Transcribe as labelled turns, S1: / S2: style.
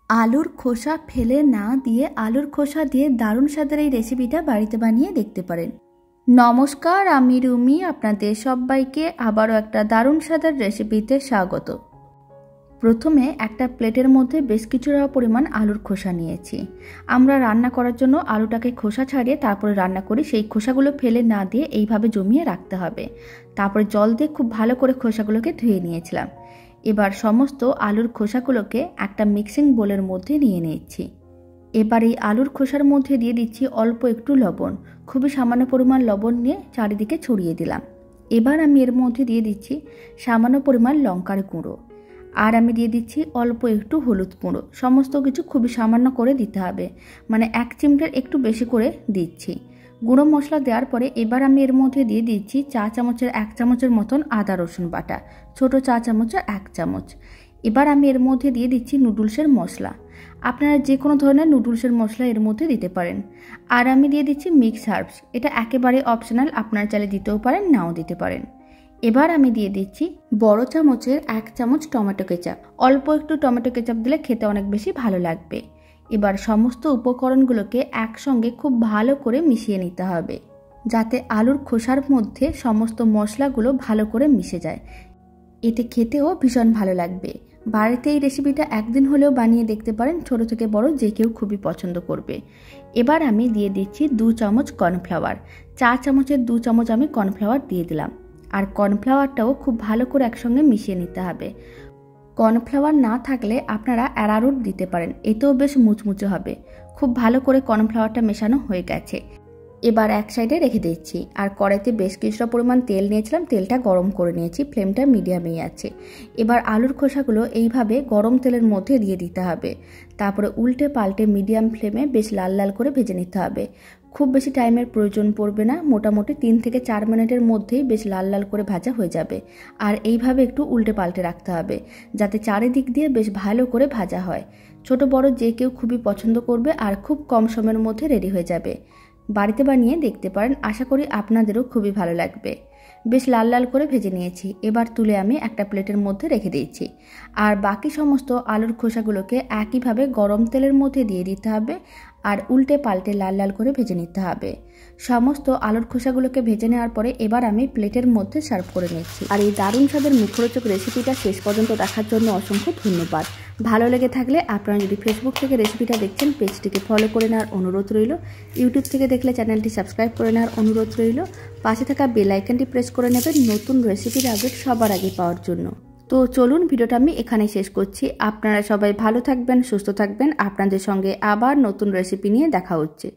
S1: আলুর খোসা ফেলে না দিয়ে আলুর খোসা দিয়ে দারুণ স্বাদের এই রেসিপিটা বাড়িতে বানিয়ে দেখতে পারেন। নমস্কার, আমি রুমি, আপনাদের সবাইকে আবারও একটা দারুণ স্বাদের রেসিপিতে স্বাগত। প্রথমে একটা প্লেটের মধ্যে বেশ কিছুটা পরিমাণ আলুর খোসা নিয়েছি। আমরা রান্না করার জন্য আলুটাকে খোসা ছাড়িয়ে তারপরে রান্না করি, সেই খোসাগুলো ফেলে না দিয়ে এইভাবে জমিয়ে রাখতে হবে। তারপরে জল দিয়ে খুব ভালো করে খোসাগুলোকে ধুয়ে নিয়েছিলাম। এবার সমস্ত আলুর খোসাগুলোকে একটা মিক্সিং বোলের মধ্যে নিয়ে নিচ্ছি। এবার এই আলুর খোসার মধ্যে দিয়ে দিচ্ছি অল্প একটু লবণ, খুবই সামান্য পরিমাণ লবণ নিয়ে চারিদিকে ছড়িয়ে দিলাম। এবার আমি এর মধ্যে দিয়ে দিচ্ছি সামান্য পরিমাণ লঙ্কার গুঁড়ো, আর আমি দিয়ে দিচ্ছি অল্প একটু হলুদ গুঁড়ো। সমস্ত কিছু খুবই সামান্য করে দিতে হবে, মানে 1 চিমটের একটু বেশি করে দিচ্ছি। গুঁড়ো মশলা দেওয়ার পরে এবার আমি এর মধ্যে দিয়ে দিচ্ছি চা চামচের 1 চামচের মতন আদা রসুন বাটা, ছোট চা চামচের 1 চামচ। এবার আমি এর মধ্যে দিয়ে দিচ্ছি নুডলসের মশলা। আপনারা যে কোনো ধরনের নুডলসের মশলা এর মধ্যে দিতে পারেন। আর আমি দিয়ে দিচ্ছি মিক্স হার্বস, এটা একেবারে অপশনাল, আপনারা চাইলে দিতেও পারেন, নাও দিতে পারেন। এবার আমি দিয়ে দিচ্ছি বড় চামচের 1 চামচ টমেটো কেচাপ। অল্প একটু টমেটো কেচাপ দিলে খেতে অনেক বেশি ভালো লাগবে। এবার সমস্ত উপকরণগুলোকে একসঙ্গে খুব ভালো করে মিশিয়ে নিতে হবে, যাতে আলুর খোসার মধ্যে সমস্ত মশলাগুলো ভালো করে মিশে যায়। এতে খেতেও ভীষণ ভালো লাগবে। বাড়িতে এই রেসিপিটা একদিন হলেও বানিয়ে দেখতে পারেন, ছোট থেকে বড় যে কেউ খুবই পছন্দ করবে। এবার আমি দিয়ে দিচ্ছি 2 চামচ কর্নফ্লাওয়ার। চা চামচের 2 চামচ আমি কর্নফ্লাওয়ার দিয়ে দিলাম। আর কর্নফ্লাওয়ারটাও খুব ভালো করে একসঙ্গে মিশিয়ে নিতে হবে। কর্নফ্লাওয়ার না থাকলে আপনারা অ্যারারুট দিতে পারেন, এতেও বেশ মুচমুচে হবে। খুব ভালো করে কর্নফ্লাওয়ারটা মেশানো হয়ে গেছে। এবার এক সাইডে রেখে দিচ্ছি। আর কড়াইতে বেশ কিছুটা পরিমাণ তেল নিয়েছিলাম, তেলটা গরম করে নিয়েছি, ফ্লেমটা মিডিয়ামেই আছে। এবার আলুর খোসাগুলো এইভাবে গরম তেলের মধ্যে দিয়ে দিতে হবে। তারপরে উল্টে পাল্টে মিডিয়াম ফ্লেমে বেশ লাল লাল করে ভেজে নিতে হবে। খুব বেশি টাইমের প্রয়োজন পড়বে না, মোটামুটি 3 থেকে 4 মিনিটের মধ্যেই বেশ লাল লাল করে ভাজা হয়ে যাবে। আর এইভাবে একটু উল্টে পাল্টে রাখতে হবে, যাতে চারিদিক দিয়ে বেশ ভালো করে ভাজা হয়। ছোট বড় যে কেউ খুবই পছন্দ করবে আর খুব কম সময়ের মধ্যে রেডি হয়ে যাবে। বাড়িতে বানিয়ে দেখতে পারেন, আশা করি আপনাদেরও খুবই ভালো লাগবে। বেশ লাল লাল করে ভেজে নিয়েছি। এবার তুলে আমি একটা প্লেটের মধ্যে রেখে দিয়েছি। আর বাকি সমস্ত আলুর খোসাগুলোকে একইভাবে গরম তেলের মধ্যে দিয়ে দিতে হবে আর উল্টে পাল্টে লাল লাল করে ভেজে নিতে হবে। সমস্ত আলুর খোসাগুলোকে ভেজে নেওয়ার পরে এবার আমি প্লেটের মধ্যে সার্ভ করে নিচ্ছি। আর এই দারুণ স্বাদের মুখরোচক রেসিপিটা শেষ পর্যন্ত দেখার জন্য অসংখ্য ধন্যবাদ। ভালো লেগে থাকলে আপনারা যদি ফেসবুক থেকে রেসিপিটা দেখছেন, পেজটিকে ফলো করে নেওয়ার অনুরোধ রইল। ইউটিউব থেকে দেখলে চ্যানেলটি সাবস্ক্রাইব করে নেওয়ার অনুরোধ রইল। পাশে থাকা বেল আইকনটি প্রেস করে নেবেন নতুন রেসিপির আপডেট সবার আগে পাওয়ার জন্য। তো চলুন, ভিডিওটা আমি এখানেই শেষ করছি। আপনারা সবাই ভালো থাকবেন, সুস্থ থাকবেন। আপনাদের সঙ্গে আবার নতুন রেসিপি নিয়ে দেখা হচ্ছে।